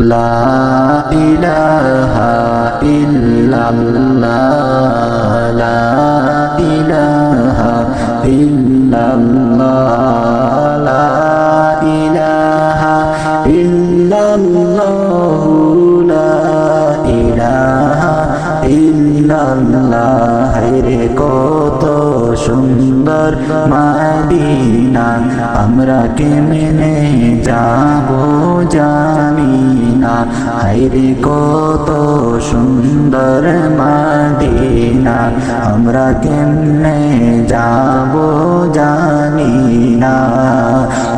লা ইলাহা ইল্লাল্লাহ লা ইলাহা ইল্লাল্লাহ লা ইলাহা ইল্লাল্লাহ লা ইলাহা ইল্লাল্লাহ রে কত সুন্দর মদিনা আমরা কেমনে যাব জানি না হায়রে কত সুন্দর মদিনা আমরা কেমনে যাব জানি না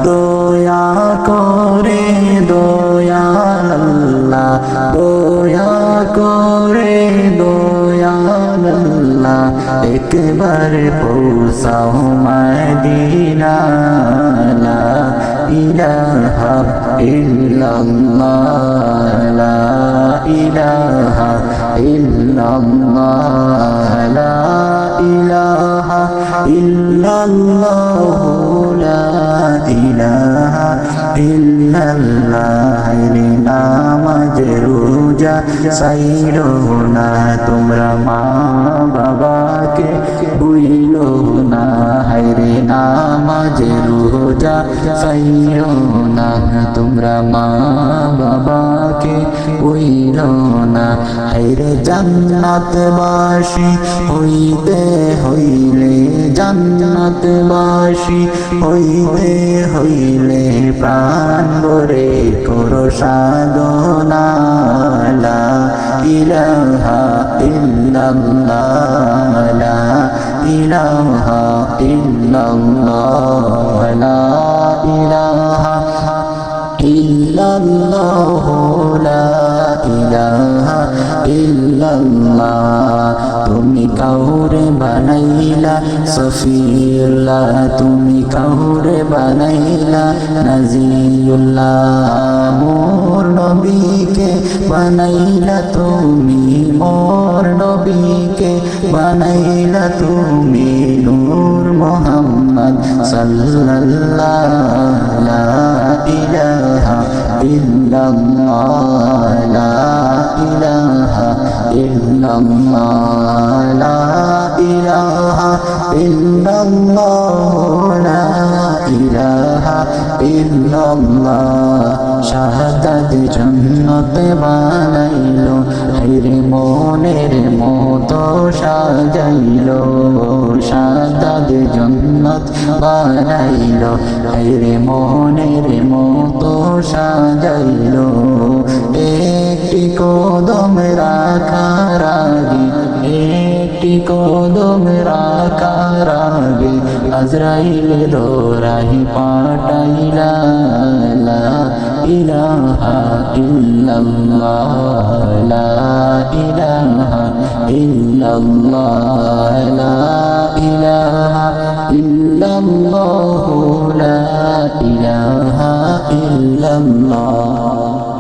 দয়া করে দয়াল আল্লাহ দয়া করে দয়াল আল্লাহ একবার পৌঁছাও মদিনা লা ইলাহা ইল্লাল্লাহ লা ইলাহা ইল্লাল্লাহ লা ইলাহা ইল্লাল্লাহ লা ইলাহা ইল্লাল্লাহ রে নামাজ রোজা সাইরো না তোমরা মা বাবাকে ভুইলো না হায়রে নামাজ রোজা সাইরো না তোমরা মা বাবাকে ভুইলো না হায়রে জান্নাতবাসী হইতে হইলে জান্নাতবাসী হইতে হইলে প্রাণ ভরে করো সাধনা লা ইলাহা ইল্লাল্লাহ লা ইলাহা ইল্লাল্লাহ লা ইলাহা ইল্লাল্লাহ লা ইলাহা ইল্লাল্লাহ তুমি কাউরে বানাইলা সফিউল্লাহ তুমি কাউরে বানাইলা নাজিউল্লাহ মোর নবীকে বানাইলা তুমি মোর নবীকে বানাইলা তুমি নূর মুহাম্মদ সাল্লাল্লাহ লা ইলাহা ইল্লাল্লাহ লা ইলাহা ইল্লাল্লাহ লা ইলাহা ইল্লাল্লাহ লা ইলাহা ইল্লাল্লাহ শাহাদাত জান্নাত বানাইলো হায়রে মনের মতো সাজাইলো শাহাদাত জান্নাত বানাইলো হায়রে মনের মতো সাজাইলো একটি কদম রাখার আগে একটি কদম রাখার আগে আজরাইল দৌড়াই পাঠাইলা লা ইলাহা ইল্লাল্লাহ লা ইলাহা ইল্লাল্লাহ লা ইলাহা ইল্লাল্লাহ লা ইলাহা ইল্লাল্লাহ